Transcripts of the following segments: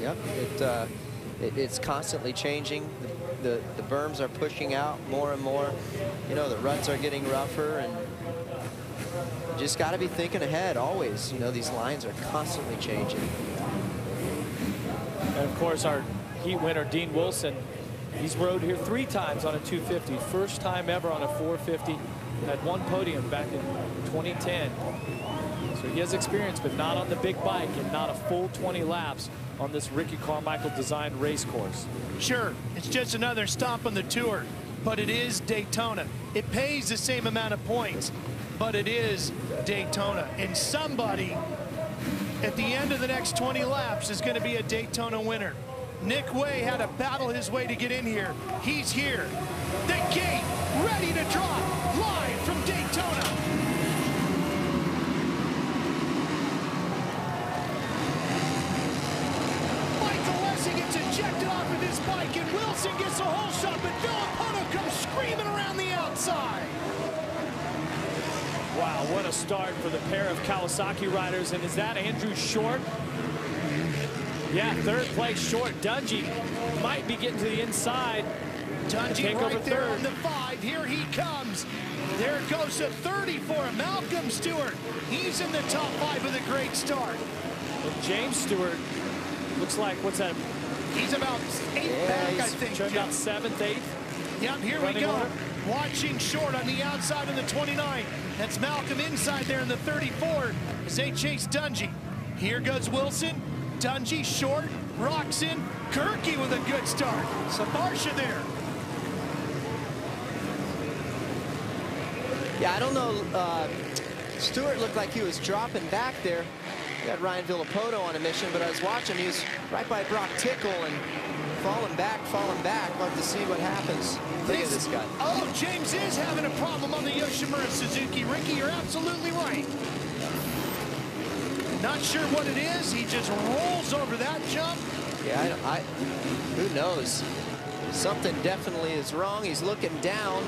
Yep. It's constantly changing. The berms are pushing out more and more. You know, the ruts are getting rougher, and you just got to be thinking ahead always. You know, these lines are constantly changing. And of course, our heat winner, Dean Wilson, he's rode here 3 times on a 250. First time ever on a 450. Had 1 podium back in 2010. So he has experience, but not on the big bike and not a full 20 laps on this Ricky Carmichael designed race course. Sure, it's just another stop on the tour, but it is Daytona. It pays the same amount of points, but it is Daytona. And somebody at the end of the next 20 laps is going to be a Daytona winner. Nick Way had to battle his way to get in here. He's here. The gate ready to drop live from Daytona. Gets ejected off of his bike, and Wilson gets a whole shot, but Villapoto comes screaming around the outside. Wow, what a start for the pair of Kawasaki riders. And is that Andrew Short? Yeah, 3rd place Short. Dungey might be getting to the inside. Dungey right there on the 5. Here he comes. There goes a 30 for him. Malcolm Stewart. He's in the top 5 with a great start. And James Stewart looks like, what's that? He's about 8th back, I think. About 7th, 8th. Yep, here we go. Order. Watching Short on the outside of the 29. That's Malcolm inside there in the 34 as they chase Dungey. Here goes Wilson. Dungey, Short, Roczen, Kirky with a good start. Sabarsha there. Yeah, I don't know. Stewart looked like he was dropping back there. We had Ryan Villapoto on a mission, but I was watching. He was right by Brock Tickle and falling back. Love to see what happens. Look at this guy. Oh, James is having a problem on the Yoshimura Suzuki. Ricky, you're absolutely right. Not sure what it is. He just rolls over that jump. Yeah, who knows? Something definitely is wrong. He's looking down.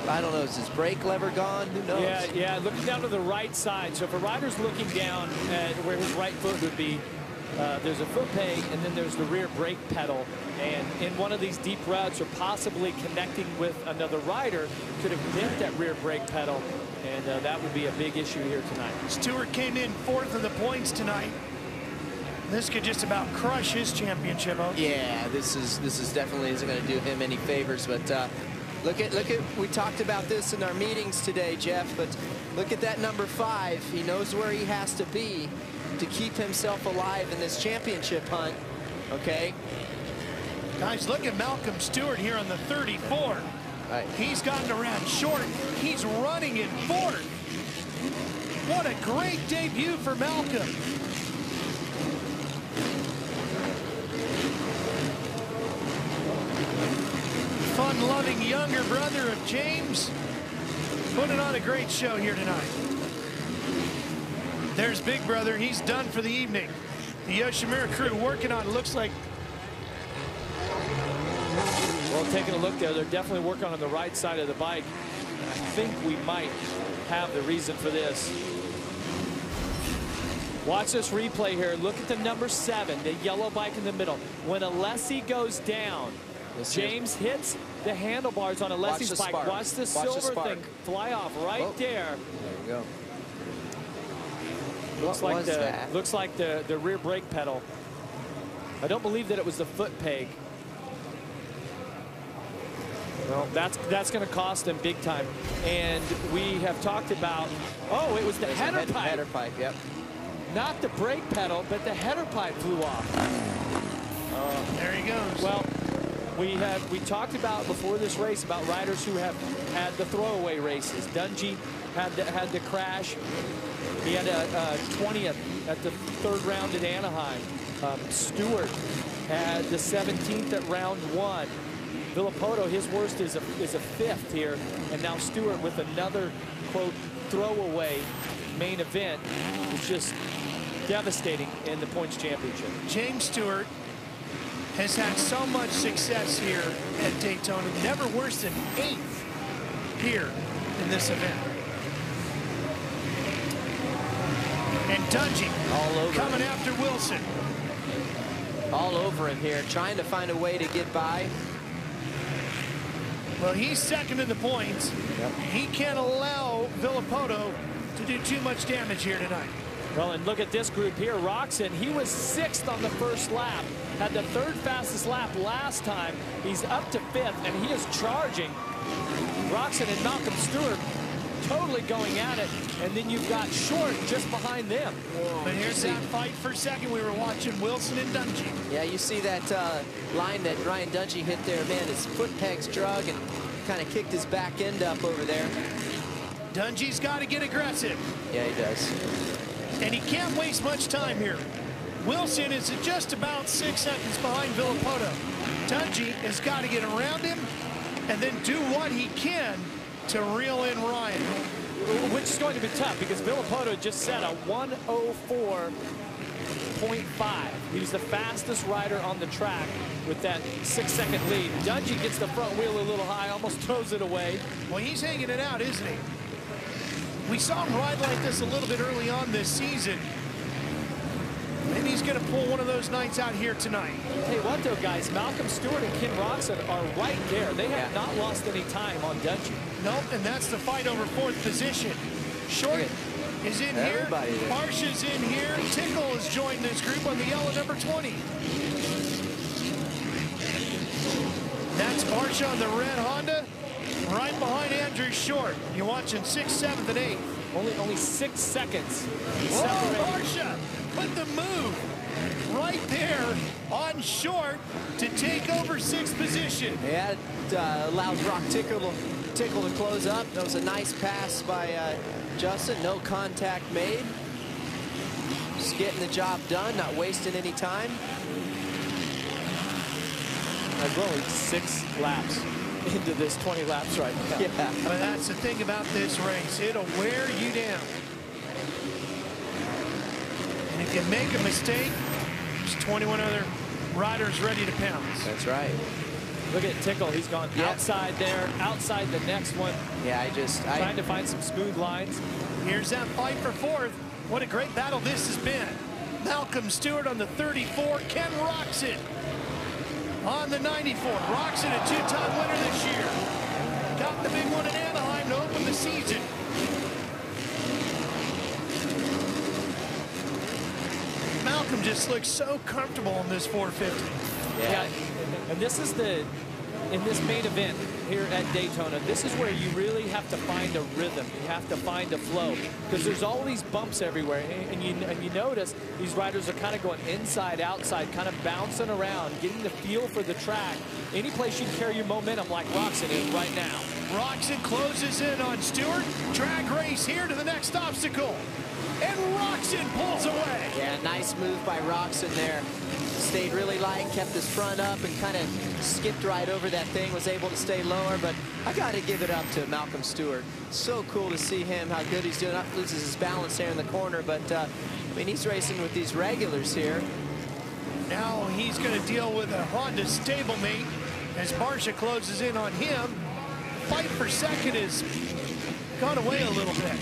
I don't know, is his brake lever gone? Who knows? Yeah, looking down to the right side. So if a rider's looking down at where his right foot would be, there's a foot peg, and then there's the rear brake pedal. And in one of these deep ruts, or possibly connecting with another rider, could have bent that rear brake pedal, and that would be a big issue here tonight. Stewart came in 4th in the points tonight. This could just about crush his championship. Yeah, this is definitely isn't going to do him any favors, but. Look at, we talked about this in our meetings today, Jeff, but look at that number 5. He knows where he has to be to keep himself alive in this championship hunt, okay? Guys, look at Malcolm Stewart here on the 34. Right. He's gotten around Short. He's running in 4th. What a great debut for Malcolm. Fun-loving younger brother of James, putting on a great show here tonight. There's Big Brother. He's done for the evening. The Yoshimura crew working on, looks like. Well, taking a look there, they're definitely working on the right side of the bike. And I think we might have the reason for this. Watch this replay here. Look at the number 7, the yellow bike in the middle. When Alessi goes down, James hits the handlebars on Alessi's bike. Watch the silver thing fly off right there. There you go. Looks like the rear brake pedal. I don't believe that it was the foot peg. Well, that's going to cost them big time. And we have talked about, oh, it was the header pipe. Header pipe, yep. Not the brake pedal, but the header pipe flew off. There he goes. Well, we talked about before this race about riders who have had the throwaway races. Dungey had the crash. He had a 20th at the 3rd round at Anaheim. Stewart had the 17th at round 1. Villapoto, his worst is a 5th here, and now Stewart with another quote throwaway main event. It's just devastating in the points championship. James Stewart has had so much success here at Daytona, never worse than 8th here in this event. And Dungey all over coming him. after Wilson. All over him here, trying to find a way to get by. Well, he's second in the points. Yep. He can't allow Villapoto to do too much damage here tonight. Well, and look at this group here. Roczen, he was 6th on the first lap. Had the 3rd fastest lap last time. He's up to 5th, and he is charging. Roczen and Malcolm Stewart totally going at it. And then you've got Short just behind them. Whoa. But here's that fight for second. We were watching Wilson and Dungey. Yeah, you see that line that Ryan Dungey hit there. Man, his foot pegs drug and kind of kicked his back end up over there. Dungey's got to get aggressive. Yeah, he does. And he can't waste much time here. Wilson is just about 6 seconds behind Villapoto. Dungey has got to get around him and then do what he can to reel in Ryan. Which is going to be tough because Villapoto just set a 1:04.5. He was the fastest rider on the track with that 6-second lead. Dungey gets the front wheel a little high, almost throws it away. Well, he's hanging it out, isn't he? We saw him ride like this a little bit early on this season. Maybe he's going to pull one of those nights out here tonight. Hey, what though, guys? Malcolm Stewart and Ken Roczen are right there. They have not lost any time on Dungey. Nope, and that's the fight over 4th position. Short is in here. Barsha's in here. Tickle has joined this group on the yellow number 20. That's Barsha on the red Honda, right behind Andrew Short. You're watching 6th, 7th, and 8th. Only 6 seconds. Whoa, Barsha put the move right there on Short to take over 6th position. Yeah, it allows Rock Tickle to close up. That was a nice pass by Justin. No contact made. Just getting the job done, not wasting any time. We're only 6 laps into this 20 laps right now. Yeah. But that's the thing about this race. It'll wear you down. And if you make a mistake, there's 21 other riders ready to pounce. That's right. Look at Tickle. He's gone outside there, outside the next one. Yeah, trying to find some smooth lines. Here's that fight for 4th. What a great battle this has been. Malcolm Stewart on the 34, Ken Roczen on the 94. Roczen, a 2-time winner this year. Got the big one in Anaheim to open the season. Malcolm just looks so comfortable in this 450. Yeah, and this is in this main event here at Daytona, this is where you really have to find a rhythm. You have to find a flow because there's all these bumps everywhere. And you notice these riders are kind of going inside, outside, kind of bouncing around, getting the feel for the track. Any place you can carry your momentum like Roczen is right now. Roczen closes in on Stewart. Drag race here to the next obstacle. And Roczen pulls away. Yeah, nice move by Roczen there. Stayed really light, kept his front up, and kind of skipped right over that thing, was able to stay lower. But I got to give it up to Malcolm Stewart. So cool to see him, how good he's doing. Not loses his balance there in the corner, but I mean, he's racing with these regulars here. Now he's going to deal with a Honda stablemate as Barsha closes in on him. Fight for second has gone away a little bit.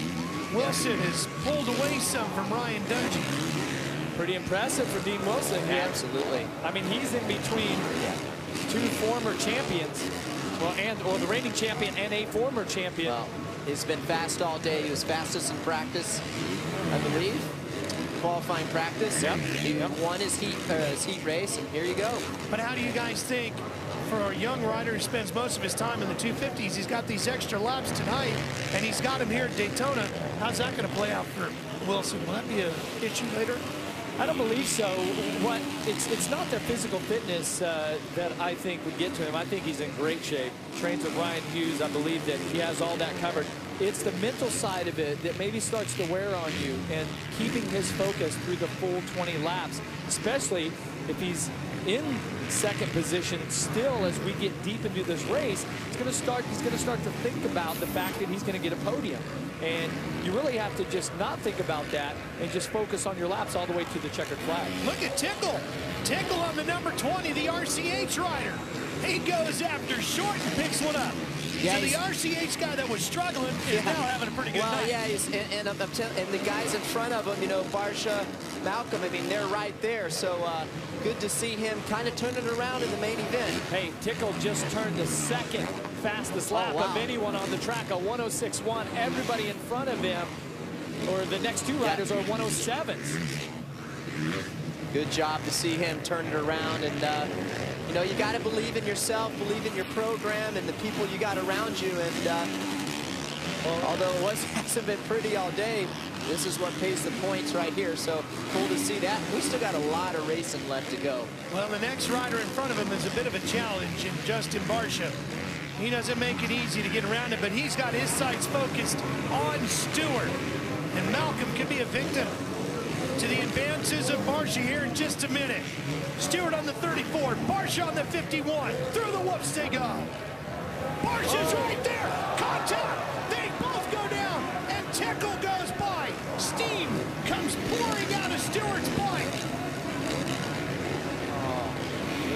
Wilson has pulled away some from Ryan Dungey. Pretty impressive for Dean Wilson here. Absolutely. I mean, he's in between 2 former champions, or the reigning champion and a former champion. Well, he's been fast all day. He was fastest in practice, I believe. Qualifying practice. Yep. He won his heat race, and here you go. But how do you guys think, for a young rider who spends most of his time in the 250s, he's got these extra laps tonight, and he's got him here at Daytona. How's that going to play out for Wilson? Will that be an issue later? I don't believe so. It's not their physical fitness that I think would get to him. I think he's in great shape. Trains with Ryan Hughes. I believe that he has all that covered. It's the mental side of it that maybe starts to wear on you, and keeping his focus through the full 20 laps, especially if he's in second position still as we get deep into this race. He's going to start to think about the fact that he's going to get a podium. And you really have to just not think about that and just focus on your laps all the way to the checkered flag. Look at Tickle. Tickle on the number 20, the RCH rider. He goes after Short and picks one up. Yeah, so the RCH guy that was struggling is now having a pretty good night. Yeah, and the guys in front of him, you know, Barsha, Malcolm, I mean, they're right there. So good to see him kind of turn it around in the main event. Hey, Tickle just turned the second fastest lap of anyone on the track, a 106.1. Everybody in front of him, or the next two riders, are 107s. Good job to see him turn it around. And, you know, you got to believe in yourself, believe in your program and the people you got around you. And although it hasn't been pretty all day, this is what pays the points right here. So cool to see that. We still got a lot of racing left to go. Well, the next rider in front of him is a bit of a challenge in Justin Barsha. He doesn't make it easy to get around it, but he's got his sights focused on Stewart. And Malcolm could be a victim to the advances of Barsha here in just a minute. Stewart on the 34, Barsha on the 51. Through the whoops they go. Barsha's right there. Contact. They both go down, and Tickle goes by. Steam comes pouring out of Stewart's bike.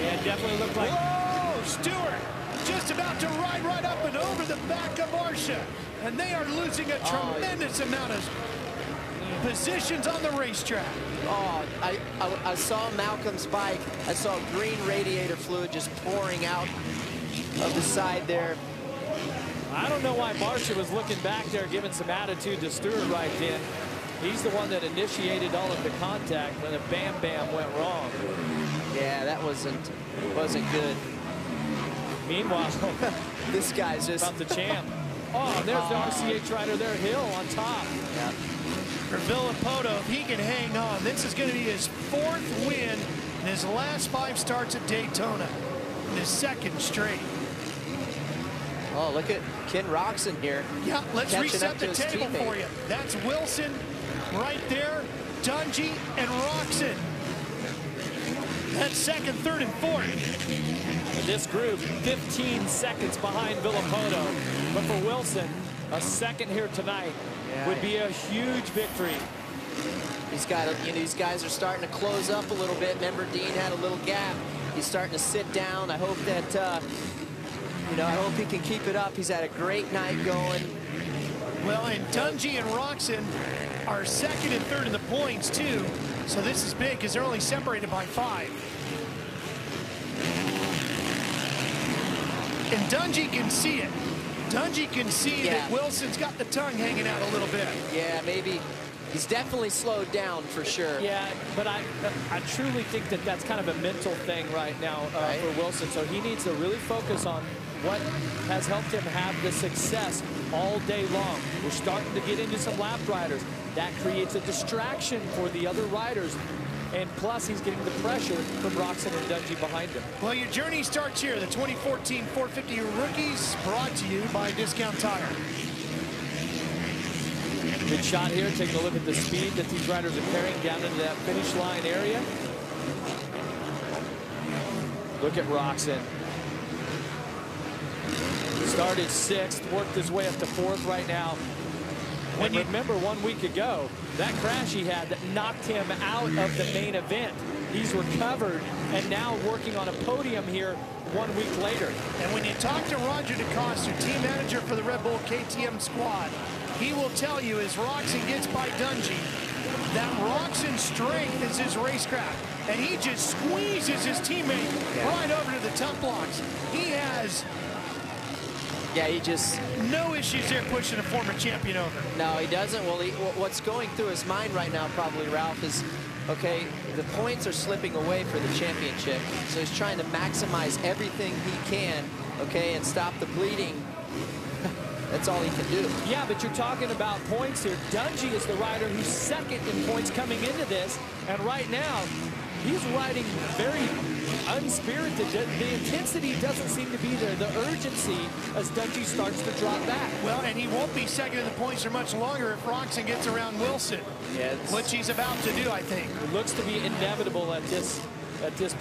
Yeah, it definitely looked like. Whoa, Stewart just about to ride right up and over the back of Barsha. And they are losing a tremendous amount of positions on the racetrack. Oh, I saw Malcolm's bike. I saw green radiator fluid just pouring out of the side there. I don't know why Barsha was looking back there, giving some attitude to Stewart right then. He's the one that initiated all of the contact when the bam went wrong. Yeah, that wasn't good. Meanwhile, this guy's just about the champ. Oh, and there's the RCH rider there, Hill on top. Yeah. For Villapoto, if he can hang on, this is going to be his 4th win in his last 5 starts at Daytona. In his 2nd straight. Oh, look at Ken Roxon here. Yeah, let's reset the table teammate. for you. That's Wilson right there, Dungey, and Roxon. That's 2nd, 3rd, and 4th. And this group, 15 seconds behind Villapoto. But for Wilson, a 2nd here tonight would be a huge victory. He's got, you know, these guys are starting to close up a little bit. Remember, Dean had a little gap. He's starting to sit down. I hope that, you know, I hope he can keep it up. He's had a great night going. Well, and Dungey and Roxon are 2nd and 3rd in the points, too. So this is big because they're only separated by 5. And Dungey can see it. Dungey can see that Wilson's got the tongue hanging out a little bit. Yeah, maybe. He's definitely slowed down for sure. Yeah, but I truly think that that's kind of a mental thing right now for Wilson. So he needs to really focus on what has helped him have the success all day long. We're starting to get into some lap riders. That creates a distraction for the other riders. And plus, he's getting the pressure from Roxon and Dungey behind him. Well, your journey starts here. The 2014 450 Rookies, brought to you by Discount Tire. Good shot here, taking a look at the speed that these riders are carrying down into that finish line area. Look at Roxon. Started 6th, worked his way up to 4th right now. When you remember 1 week ago, that crash he had that knocked him out of the main event. He's recovered and now working on a podium here 1 week later. And when you talk to Roger DeCoster, team manager for the Red Bull KTM squad, he will tell you as Roxon gets by Dungey that Roxon's strength is his racecraft. And he just squeezes his teammate right over to the top blocks. He has he just no issues there pushing a former champion over. No, he doesn't. Well, what's going through his mind right now, probably, Ralph, is, okay, the points are slipping away for the championship. So he's trying to maximize everything he can, okay, and stop the bleeding. That's all he can do. Yeah, but you're talking about points here. Dungey is the rider who's 2nd in points coming into this. And right now, he's riding very unspirited. The intensity doesn't seem to be there. The urgency as Dungey starts to drop back. Well, and he won't be 2nd in the points for much longer if Roxon gets around Wilson, which he's about to do, I think. It looks to be inevitable at this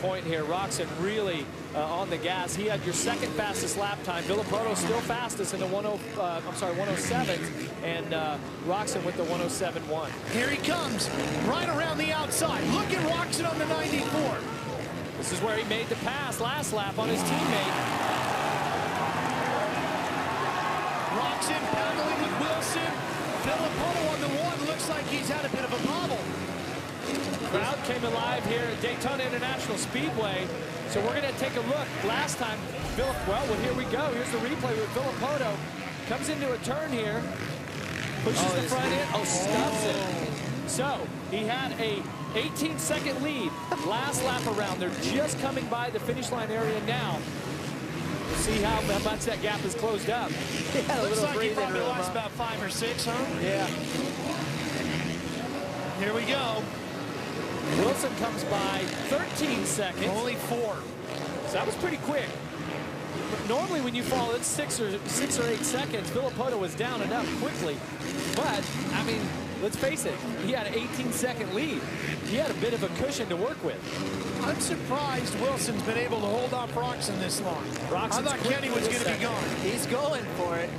point here. Roxon really on the gas. He had your 2nd fastest lap time. Villapoto still fastest in the 107, and Roxon with the 107.1. Here he comes, right around the outside. Look at Roxon on the 94. This is where he made the pass last lap on his teammate. Roczen battling with Wilson. Filippo on the one. Looks like he's had a bit of a bobble. Crowd came alive here at Daytona International Speedway. So we're going to take a look. Last time, well, here we go. Here's the replay with Filippo. Comes into a turn here. Pushes the front end. Stuffs it. So he had a 18-second lead last lap around. They're just coming by the finish line area now. We'll see how much that gap is closed up. Looks like he probably lost about 5 or 6, huh? Yeah. Here we go. Wilson comes by 13 seconds. Only 4. So that was pretty quick. Normally when you fall, it's 6 or 8 seconds. Filippo was down enough quickly. But, I mean, let's face it, he had an 18-second lead. He had a bit of a cushion to work with. I'm surprised Wilson's been able to hold off Roczen this long. I thought Kenny was going to be gone. He's going for it.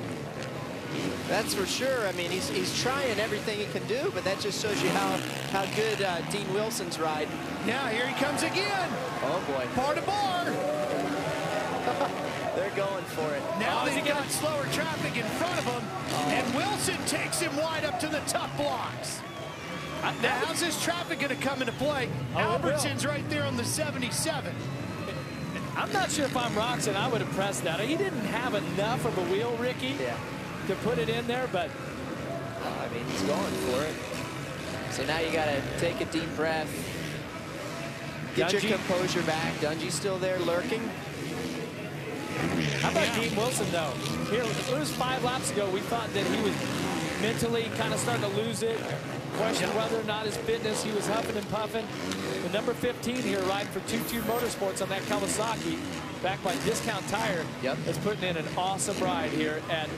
That's for sure. I mean, he's trying everything he can do, but that just shows you how good Dean Wilson's ride. Yeah, here he comes again. Oh, boy. Bar to bar. They're going for it. Now they've got slower traffic in front of him, and Wilson takes him wide up to the tough blocks. Now, how's this traffic going to come into play? Albertson's right there on the 77. I'm not sure if I'm Roczen, I would have pressed that. He didn't have enough of a wheel, Ricky, to put it in there, but... I mean, he's going for it. So now you got to take a deep breath. Get your composure back. Dungey's still there lurking. How about Dean Wilson, though? Here, it was 5 laps ago. We thought that he was mentally kind of starting to lose it. Question whether or not his fitness. He was huffing and puffing. The number 15 here riding for 2-2 Motorsports on that Kawasaki, backed by Discount Tire, is putting in an awesome ride here at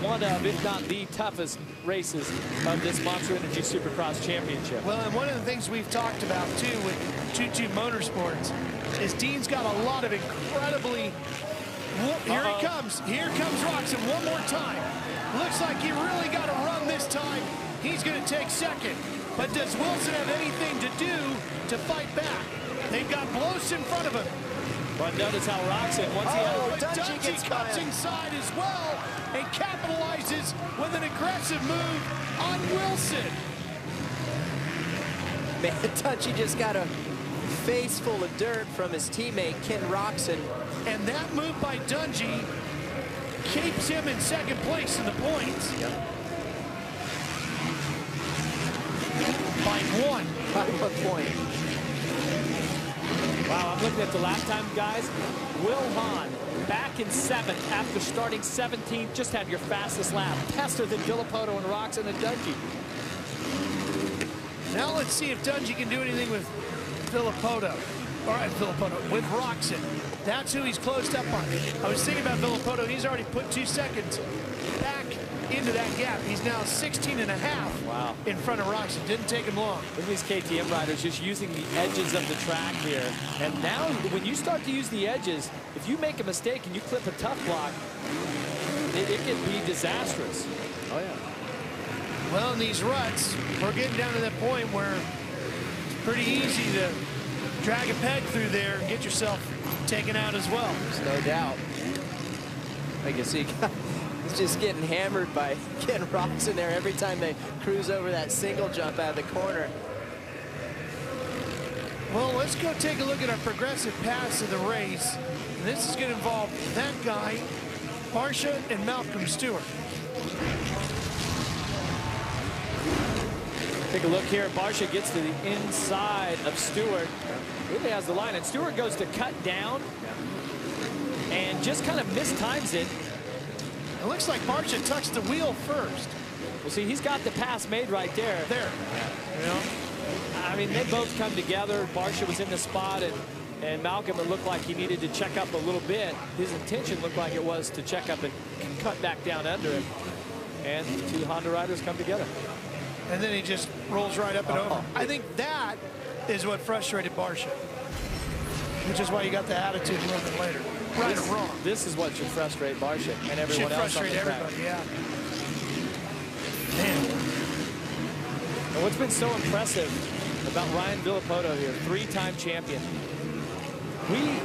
one of, if not the toughest races of this Monster Energy Supercross Championship. Well, and one of the things we've talked about, too, with 2-2 Motorsports is Dean's got a lot of incredibly... Here he comes. Here comes Roczen one more time. Looks like he really got a run this time. He's going to take second. But does Wilson have anything to do to fight back? They've got Bloss in front of him. But notice how Roczen, once he had Dungey cuts inside as well and capitalizes with an aggressive move on Wilson. Man, Dungey just got a face full of dirt from his teammate, Ken Roczen. And that move by Dungey keeps him in second place in the points. By 1. By 1 point. Wow, I'm looking at the lap time, guys. Will Hahn back in 7th after starting 17th. Just had your fastest lap. Faster than Filippo and Roczen and Dungey. Now let's see if Dungey can do anything with Filippo. All right, Filippo with Roczen. That's who he's closed up on. I was thinking about Filippo. He's already put 2 seconds back into that gap. He's now 16 and a half in front of Roczen. Didn't take him long. Look at these KTM riders just using the edges of the track here. And now when you start to use the edges, if you make a mistake and you clip a tough block, it can be disastrous. Oh, yeah. Well, in these ruts, we're getting down to that point where it's pretty easy to drag a peg through there and get yourself taken out as well. There's no doubt. I can see he's just getting hammered by Ken Roczen there every time they cruise over that single jump out of the corner. Well, let's go take a look at our progressive paths of the race. And this is going to involve that guy, Barsha, and Malcolm Stewart. Take a look here. Barsha gets to the inside of Stewart. Really has the line, and Stewart goes to cut down and just kind of mistimes it. It looks like Barsha touched the wheel first. Well, see, he's got the pass made right there. You know? I mean, they both come together. Barsha was in the spot, and Malcolm, it looked like he needed to check up a little bit. His intention looked like it was to check up and cut back down under him. And the 2 Honda riders come together. And then he just rolls right up and over. I think that is what frustrated Barsha, which is why you got the attitude a little bit later. Right or wrong. This is what should frustrate Barsha and everyone else on the track. Should frustrate everybody, yeah. Man. And what's been so impressive about Ryan Filippo here, 3-time champion.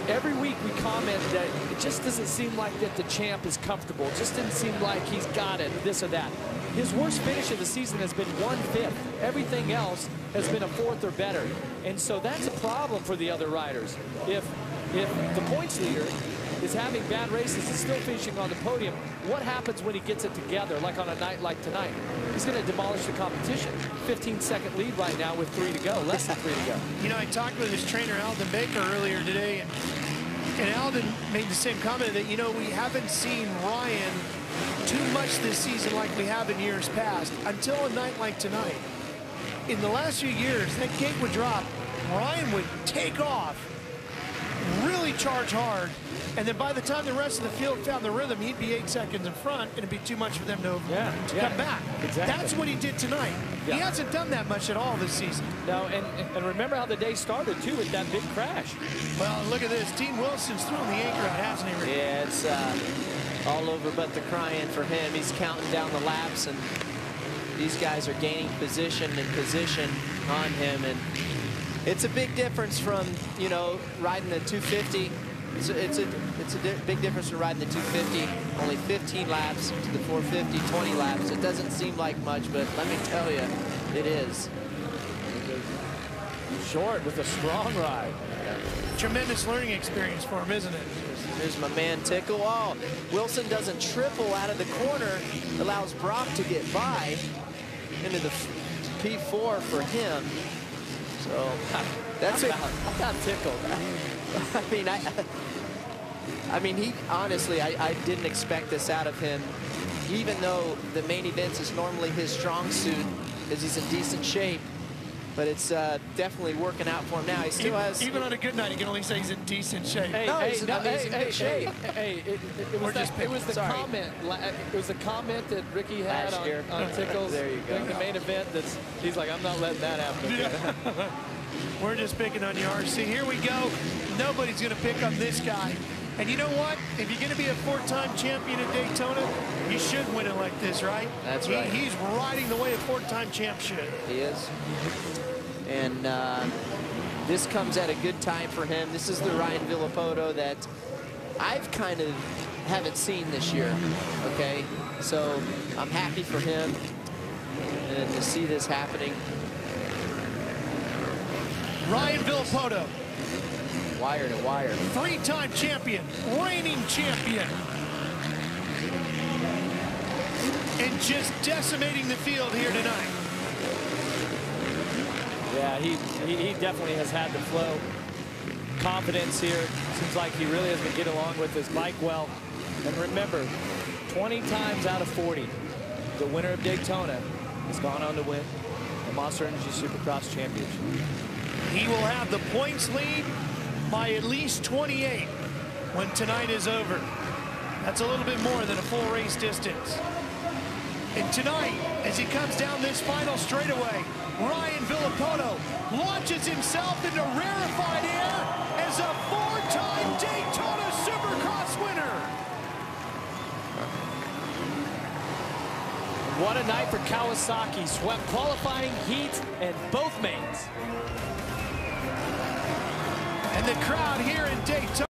every week we comment that it just doesn't seem like that the champ is comfortable. It just didn't seem like he's got it, this or that. His worst finish of the season has been 1/5. Everything else has been a 4th or better. And so that's a problem for the other riders. If the points leader is having bad races and still finishing on the podium, what happens when he gets it together, like on a night like tonight? He's going to demolish the competition. 15-second lead right now with 3 to go, less than 3 to go. You know, I talked with his trainer, Alden Baker, earlier today, and Alden made the same comment that, you know, we haven't seen Ryan too much this season like we have in years past until a night like tonight. In the last few years, that gate would drop, Ryan would take off, really charge hard, and then by the time the rest of the field found the rhythm, he'd be 8 seconds in front, and it'd be too much for them to come back. Exactly. That's what he did tonight. Yeah. He hasn't done that much at all this season. No, and remember how the day started, too, with that big crash. Well, look at this. Dean Wilson's thrown the anchor out, hasn't he, Rick? Yeah, it's all over but the crying for him. He's counting down the laps, and these guys are gaining position and position on him. And it's a big difference from, you know, riding the 250. It's a big difference from riding the 250, only 15 laps, to the 450, 20 laps. It doesn't seem like much, but let me tell you, it is. Short with a strong ride. Tremendous learning experience for him, isn't it? Here's my man Tickle. Oh, Wilson doesn't triple out of the corner, allows Brock to get by into the P4 for him. So that's it. I'm not tickled. I mean, he honestly, I didn't expect this out of him, even though the main events is normally his strong suit, because he's in decent shape. But it's definitely working out for him now. He still has. Even on a good night, he can only say he's in decent shape. Hey, he's in good shape. It was the comment that Ricky had on Tickles there you go. during the main event. He's like, I'm not letting that happen again. Yeah. We're just picking on you, RC. Here we go. Nobody's going to pick on this guy. And you know what? If you're going to be a 4-time champion at Daytona, you should win it like this, right? That's right. He's riding the way a 4-time champ should. He is. And this comes at a good time for him. This is the Ryan Villapoto that I've kind of haven't seen this year, okay? So I'm happy for him and to see this happening. Ryan Villapoto. Wire to wire. 3-time champion, reigning champion. And just decimating the field here tonight. Yeah, he definitely has had the flow. Confidence here. Seems like he really has been getting along with his bike well. And remember, 20 times out of 40, the winner of Daytona has gone on to win the Monster Energy Supercross Championship. He will have the points lead by at least 28 when tonight is over. That's a little bit more than a full race distance. And tonight, as he comes down this final straightaway, Ryan Villapoto launches himself into rarefied air as a 4-time Daytona Supercross winner. What a night for Kawasaki. Swept qualifying, heat, and both mains. And the crowd here in Daytona